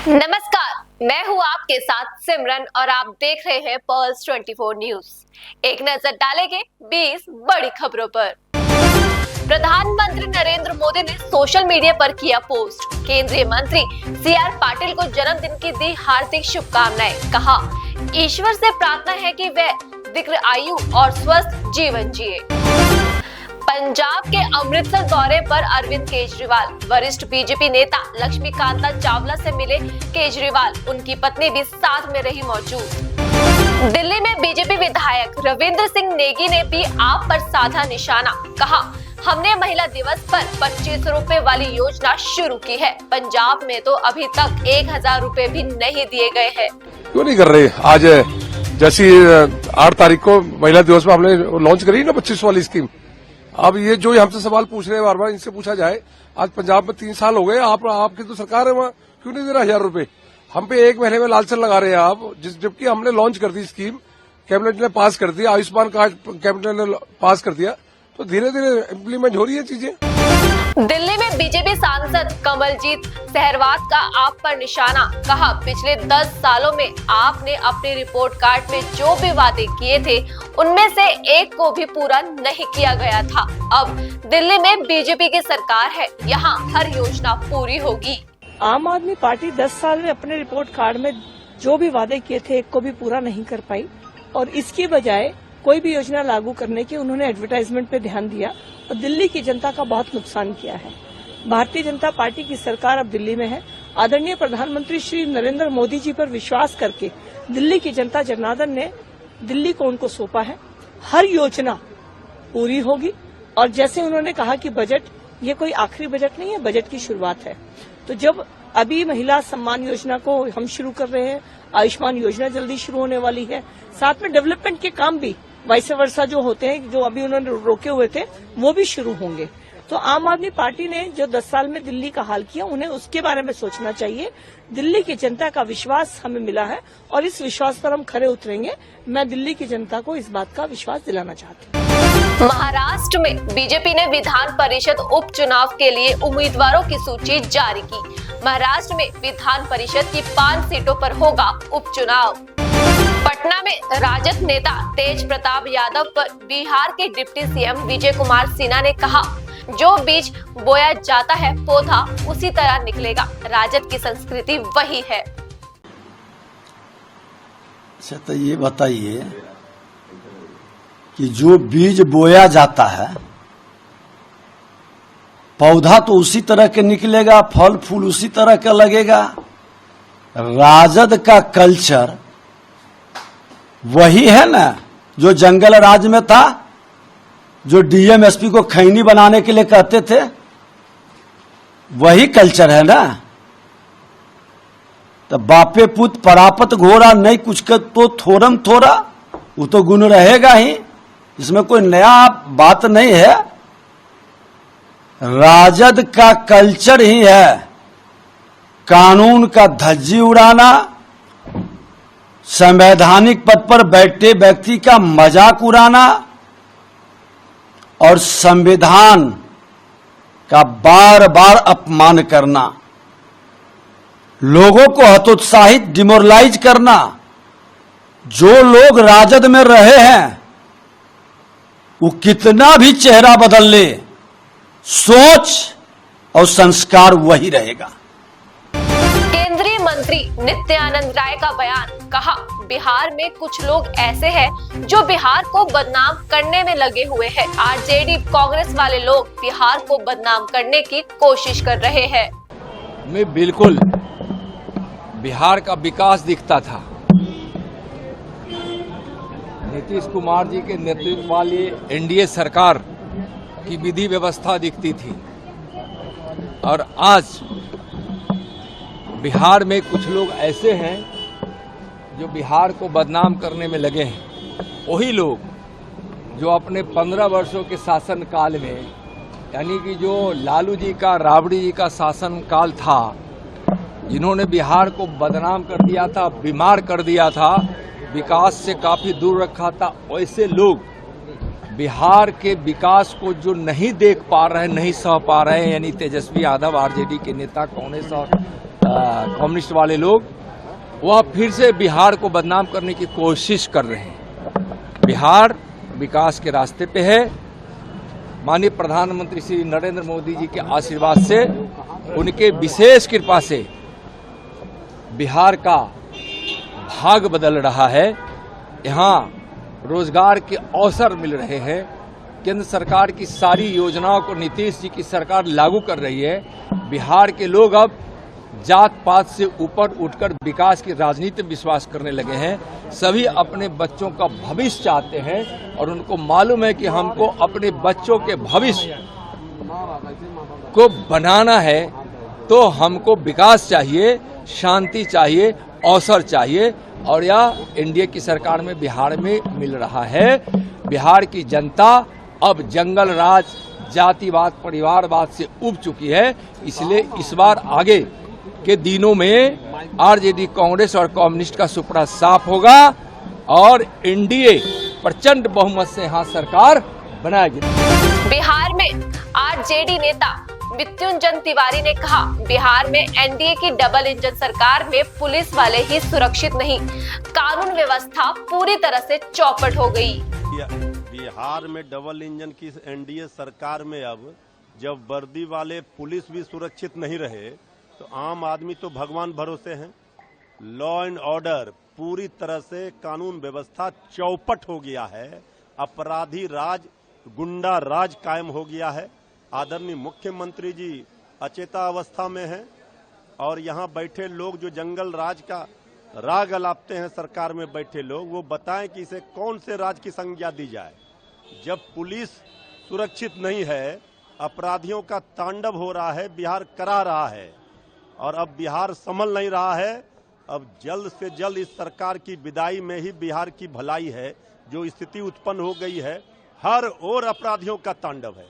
नमस्कार, मैं हूं आपके साथ सिमरन और आप देख रहे हैं पर्ल्स 24 न्यूज। एक नजर डालेंगे 20 बड़ी खबरों पर। प्रधानमंत्री नरेंद्र मोदी ने सोशल मीडिया पर किया पोस्ट। केंद्रीय मंत्री CR पाटिल को जन्मदिन की दी हार्दिक शुभकामनाएं। कहा, ईश्वर से प्रार्थना है कि वह दीर्घ आयु और स्वस्थ जीवन जिए। पंजाब के अमृतसर दौरे पर अरविंद केजरीवाल। वरिष्ठ बीजेपी नेता लक्ष्मीकांता चावला से मिले केजरीवाल, उनकी पत्नी भी साथ में रही मौजूद। दिल्ली में बीजेपी विधायक रविंद्र सिंह नेगी ने भी आप पर साधा निशाना। कहा, हमने महिला दिवस पर 25 रुपए वाली योजना शुरू की है। पंजाब में तो अभी तक 1000 रुपए भी नहीं दिए गए हैं। क्यों नहीं कर रहे? आज जैसी 8 तारीख को महिला दिवस में हमने लॉन्च करी ना 25 वाली स्कीम। अब ये जो हमसे सवाल पूछ रहे हैं बार बार, इनसे पूछा जाए, आज पंजाब में 3 साल हो गए, आपकी तो सरकार है, वहाँ क्यों नहीं दे रहा 1000 रुपए? हम पे 1 महीने में लालचन लगा रहे हैं आप, जबकि हमने लॉन्च कर दी स्कीम, कैबिनेट ने पास कर दिया, आयुष्मान कार्ड कैबिनेट ने पास कर दिया, तो धीरे धीरे इम्प्लीमेंट हो रही है चीजें। दिल्ली में बीजेपी सांसद कमलजीत सहरवात का आप पर निशाना। कहा, पिछले 10 सालों में आपने अपने रिपोर्ट कार्ड में जो भी वादे किए थे, उनमें से एक को भी पूरा नहीं किया गया था। अब दिल्ली में बीजेपी की सरकार है, यहाँ हर योजना पूरी होगी। आम आदमी पार्टी 10 साल में अपने रिपोर्ट कार्ड में जो भी वादे किए थे, एक को भी पूरा नहीं कर पाई, और इसकी बजाय कोई भी योजना लागू करने की उन्होंने एडवर्टाइजमेंट पे ध्यान दिया और दिल्ली की जनता का बहुत नुकसान किया है। भारतीय जनता पार्टी की सरकार अब दिल्ली में है। आदरणीय प्रधानमंत्री श्री नरेंद्र मोदी जी पर विश्वास करके दिल्ली की जनता जनार्दन ने दिल्ली को उनको सौंपा है। हर योजना पूरी होगी, और जैसे उन्होंने कहा कि बजट ये कोई आखिरी बजट नहीं है, बजट की शुरुआत है। तो जब अभी महिला सम्मान योजना को हम शुरू कर रहे हैं, आयुष्मान योजना जल्दी शुरू होने वाली है, साथ में डेवलपमेंट के काम भी वाइस वर्सा जो होते हैं, जो अभी उन्होंने रोके हुए थे, वो भी शुरू होंगे। तो आम आदमी पार्टी ने जो 10 साल में दिल्ली का हाल किया, उन्हें उसके बारे में सोचना चाहिए। दिल्ली की जनता का विश्वास हमें मिला है और इस विश्वास पर हम खरे उतरेंगे। मैं दिल्ली की जनता को इस बात का विश्वास दिलाना चाहती हूँ। महाराष्ट्र में बीजेपी ने विधान परिषद उपचुनाव के लिए उम्मीदवारों की सूची जारी की। महाराष्ट्र में विधान परिषद की 5 सीटों पर होगा उपचुनाव। पटना में राजद नेता तेज प्रताप यादव पर बिहार के डिप्टी CM विजय कुमार सिन्हा ने कहा, जो बीज बोया जाता है पौधा उसी तरह निकलेगा। राजद की संस्कृति वही है। अच्छा, तो ये बताइए कि जो बीज बोया जाता है पौधा तो उसी तरह के निकलेगा, फल फूल उसी तरह का लगेगा। राजद का कल्चर वही है ना जो जंगल राज में था, जो DM SP को खैनी बनाने के लिए कहते थे, वही कल्चर है ना। तो बापे पुत परापत घोरा, नहीं कुछ का तो थोरम थोरा, वो तो गुण रहेगा ही, इसमें कोई नया बात नहीं है। राजद का कल्चर ही है कानून का धज्जी उड़ाना, संवैधानिक पद पर बैठे व्यक्ति का मजाक उड़ाना और संविधान का बार बार अपमान करना, लोगों को हतोत्साहित डिमोरलाइज करना। जो लोग राजद में रहे हैं वो कितना भी चेहरा बदल ले, सोच और संस्कार वही रहेगा। केंद्रीय मंत्री नित्यानंद राय का बयान। कहा, बिहार में कुछ लोग ऐसे हैं जो बिहार को बदनाम करने में लगे हुए हैं। RJD कांग्रेस वाले लोग बिहार को बदनाम करने की कोशिश कर रहे हैं। मैं बिल्कुल बिहार का विकास दिखता था। नीतीश कुमार जी के नेतृत्व वाली NDA सरकार की विधि व्यवस्था दिखती थी, और आज बिहार में कुछ लोग ऐसे हैं जो बिहार को बदनाम करने में लगे हैं। वही लोग जो अपने 15 वर्षों के शासन काल में, यानी कि जो लालू जी का, राबड़ी जी का शासन काल था, जिन्होंने बिहार को बदनाम कर दिया था, बीमार कर दिया था, विकास से काफी दूर रखा था, वैसे लोग बिहार के विकास को जो नहीं देख पा रहे, नहीं सह पा रहे हैं, यानी तेजस्वी यादव RJD के नेता कांग्रेस और कम्युनिस्ट वाले लोग वह फिर से बिहार को बदनाम करने की कोशिश कर रहे हैं। बिहार विकास के रास्ते पे है। माननीय प्रधानमंत्री श्री नरेंद्र मोदी जी के आशीर्वाद से, उनके विशेष कृपा से बिहार का भाग बदल रहा है। यहाँ रोजगार के अवसर मिल रहे हैं। केंद्र सरकार की सारी योजनाओं को नीतीश जी की सरकार लागू कर रही है। बिहार के लोग अब जात पात से ऊपर उठकर विकास की राजनीति में विश्वास करने लगे हैं। सभी अपने बच्चों का भविष्य चाहते हैं और उनको मालूम है कि हमको अपने बच्चों के भविष्य को बनाना है तो हमको विकास चाहिए, शांति चाहिए, अवसर चाहिए, और यह एनडीए की सरकार में बिहार में मिल रहा है। बिहार की जनता अब जंगल राज, जातिवाद, परिवारवाद से उब चुकी है। इसलिए इस बार आगे के दिनों में आरजेडी, कांग्रेस और कम्युनिस्ट का सुपड़ा साफ होगा और एनडीए प्रचंड बहुमत से यहाँ सरकार बनाएगी। बिहार में आरजेडी नेता मृत्युंजय तिवारी ने कहा, बिहार में एनडीए की डबल इंजन सरकार में पुलिस वाले ही सुरक्षित नहीं, कानून व्यवस्था पूरी तरह से चौपट हो गई। बिहार में डबल इंजन की एनडीए सरकार में अब जब वर्दी वाले पुलिस भी सुरक्षित नहीं रहे तो आम आदमी तो भगवान भरोसे हैं। लॉ एंड ऑर्डर पूरी तरह से, कानून व्यवस्था चौपट हो गया है। अपराधी राज, गुंडा राज कायम हो गया है। आदरणीय मुख्यमंत्री जी अचेता अवस्था में हैं और यहाँ बैठे लोग जो जंगल राज का राग अलापते हैं, सरकार में बैठे लोग, वो बताएं कि इसे कौन से राज की संज्ञा दी जाए। जब पुलिस सुरक्षित नहीं है, अपराधियों का तांडव हो रहा है, बिहार करा रहा है और अब बिहार संभल नहीं रहा है। अब जल्द से जल्द इस सरकार की विदाई में ही बिहार की भलाई है। जो स्थिति उत्पन्न हो गई है, हर ओर अपराधियों का तांडव है,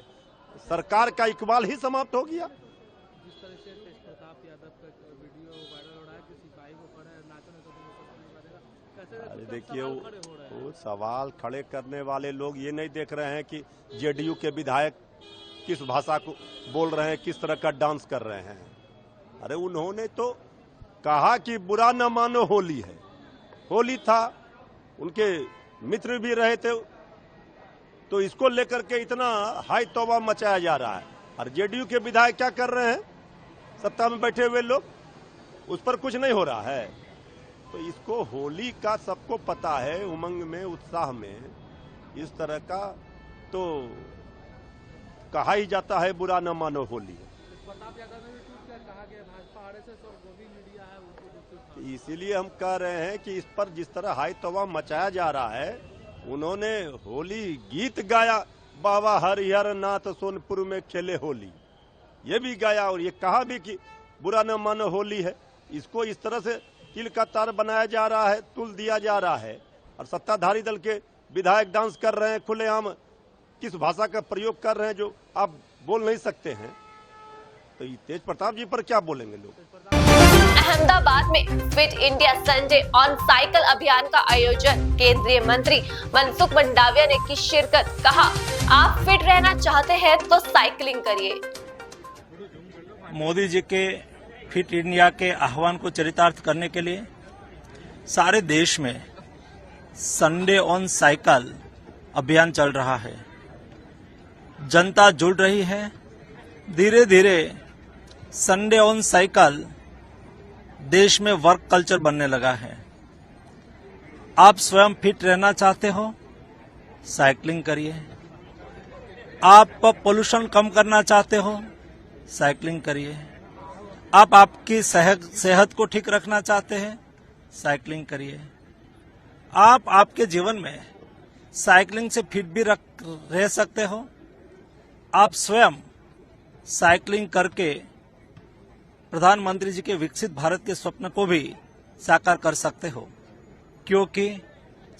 सरकार का इकबाल ही समाप्त हो गया। जिस तरह से तेज प्रताप यादव का वीडियो वायरल हो रहा है कि सिपाही को खड़े नाचने तो कैसे देखिए, वो सवाल खड़े करने वाले लोग ये नहीं देख रहे हैं कि जेडीयू के विधायक किस भाषा को बोल रहे हैं, किस तरह का डांस कर रहे हैं। अरे उन्होंने तो कहा कि बुरा न मानो होली है। होली था, उनके मित्र भी रहे थे, तो इसको लेकर के इतना हाई तौबा मचाया जा रहा है। और जेडीयू के विधायक क्या कर रहे हैं, सत्ता में बैठे हुए लोग, उस पर कुछ नहीं हो रहा है। तो इसको होली का सबको पता है, उमंग में, उत्साह में इस तरह का तो कहा ही जाता है बुरा न मानो होली। इसीलिए हम कह रहे हैं कि इस पर जिस तरह हाई तौबा मचाया जा रहा है, उन्होंने होली गीत गाया, बाबा हरिहर नाथ सोनपुर में खेले होली, ये भी गाया और ये कहा भी कि बुरा न मानो होली है। इसको इस तरह से तिल का तार बनाया जा रहा है, तुल दिया जा रहा है और सत्ताधारी दल के विधायक डांस कर रहे हैं खुलेआम, किस भाषा का प्रयोग कर रहे हैं जो आप बोल नहीं सकते हैं। तो ये तेज प्रताप जी पर क्या बोलेंगे लोग। अहमदाबाद में fit India Sunday on cycle अभियान का आयोजन, केंद्रीय मंत्री मनसुख मंडाविया ने की शिरकत। कहा, आप फिट रहना चाहते हैं तो साइकिलिंग करिए। मोदी जी के फिट इंडिया के आह्वान को चरितार्थ करने के लिए सारे देश में संडे ऑन साइकिल अभियान चल रहा है। जनता जुड़ रही है। धीरे धीरे संडे ऑन साइकिल देश में वर्क कल्चर बनने लगा है। आप स्वयं फिट रहना चाहते हो, साइकिलिंग करिए। आप पोल्यूशन कम करना चाहते हो, साइकिलिंग करिए। आप आपकी सेहत को ठीक रखना चाहते हैं, साइकिलिंग करिए। आप आपके जीवन में साइकिलिंग से फिट भी रह सकते हो। आप स्वयं साइकिलिंग करके प्रधानमंत्री जी के विकसित भारत के स्वप्न को भी साकार कर सकते हो, क्योंकि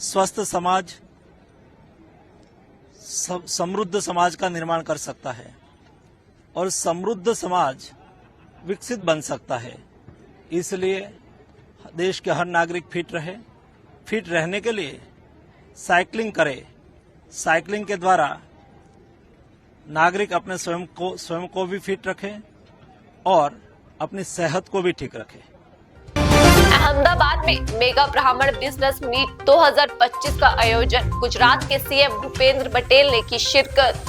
स्वस्थ समाज समृद्ध समाज का निर्माण कर सकता है और समृद्ध समाज विकसित बन सकता है। इसलिए देश के हर नागरिक फिट रहे। फिट रहने के लिए साइकिलिंग करे। साइकिलिंग के द्वारा नागरिक अपने स्वयं को भी फिट रखें और अपनी सेहत को भी ठीक रखें। अहमदाबाद में मेगा ब्राह्मण बिजनेस मीट 2025 का आयोजन, गुजरात के सीएम भूपेंद्र पटेल ने की शिरकत।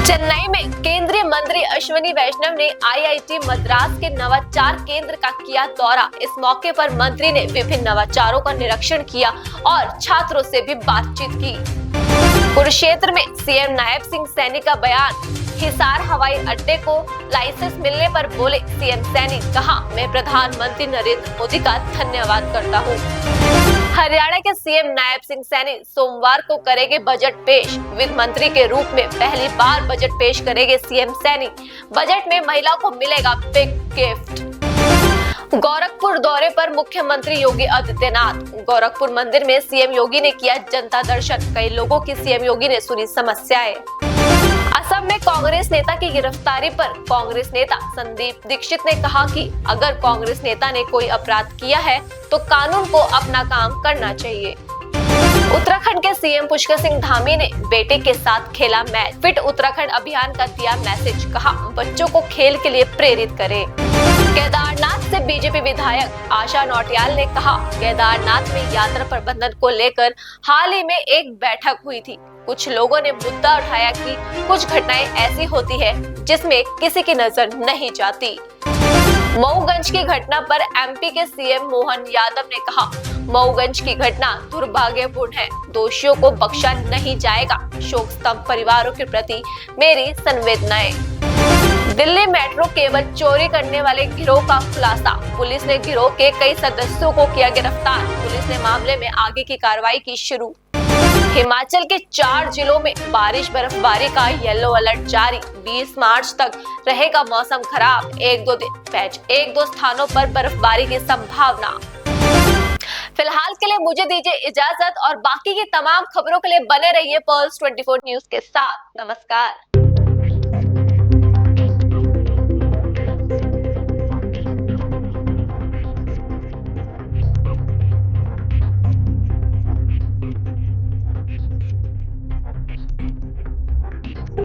चेन्नई में केंद्रीय मंत्री अश्विनी वैष्णव ने आईआईटी मद्रास के नवाचार केंद्र का किया दौरा। इस मौके पर मंत्री ने विभिन्न नवाचारों का निरीक्षण किया और छात्रों से भी बातचीत की। कुरुक्षेत्र में सीएम नायब सिंह सैनी का बयान, हिसार हवाई अड्डे को लाइसेंस मिलने पर बोले सीएम सैनी, कहा मैं प्रधानमंत्री नरेंद्र मोदी का धन्यवाद करता हूं। हरियाणा के सीएम नायब सिंह सैनी सोमवार को करेंगे बजट पेश। वित्त मंत्री के रूप में पहली बार बजट पेश करेंगे सीएम सैनी। बजट में महिलाओं को मिलेगा बिग गिफ्ट। गोरखपुर दौरे पर मुख्यमंत्री योगी आदित्यनाथ। गोरखपुर मंदिर में सीएम योगी ने किया जनता दर्शन। कई लोगों की सीएम योगी ने सुनी समस्याएं। असम में कांग्रेस नेता की गिरफ्तारी पर कांग्रेस नेता संदीप दीक्षित ने कहा कि अगर कांग्रेस नेता ने कोई अपराध किया है तो कानून को अपना काम करना चाहिए। उत्तराखंड के सीएम पुष्कर सिंह धामी ने बेटे के साथ खेला मैच। फिट उत्तराखंड अभियान का दिया मैसेज, कहा बच्चों को खेल के लिए प्रेरित करें। केदारनाथ से बीजेपी विधायक आशा नौटियाल ने कहा, केदारनाथ में यात्रा प्रबंधन को लेकर हाल ही में एक बैठक हुई थी। कुछ लोगों ने मुद्दा उठाया कि कुछ घटनाएं ऐसी होती है जिसमें किसी की नजर नहीं जाती। मऊगंज की घटना पर एमपी के सीएम मोहन यादव ने कहा, मऊगंज की घटना दुर्भाग्यपूर्ण है, दोषियों को बख्शा नहीं जाएगा। शोक स्तंभ परिवारों के प्रति मेरी संवेदनाएं। दिल्ली मेट्रो केबल चोरी करने वाले गिरोह का खुलासा, पुलिस ने गिरोह के कई सदस्यों को किया गिरफ्तार। पुलिस ने मामले में आगे की कार्रवाई की शुरू। हिमाचल के 4 जिलों में बारिश बर्फबारी का येलो अलर्ट जारी। 20 मार्च तक रहेगा मौसम खराब। 1-2 स्थानों पर बर्फबारी की संभावना। फिलहाल के लिए मुझे दीजिए इजाजत और बाकी की तमाम खबरों के लिए बने रहिए पर्ल्स 24 न्यूज के साथ। नमस्कार।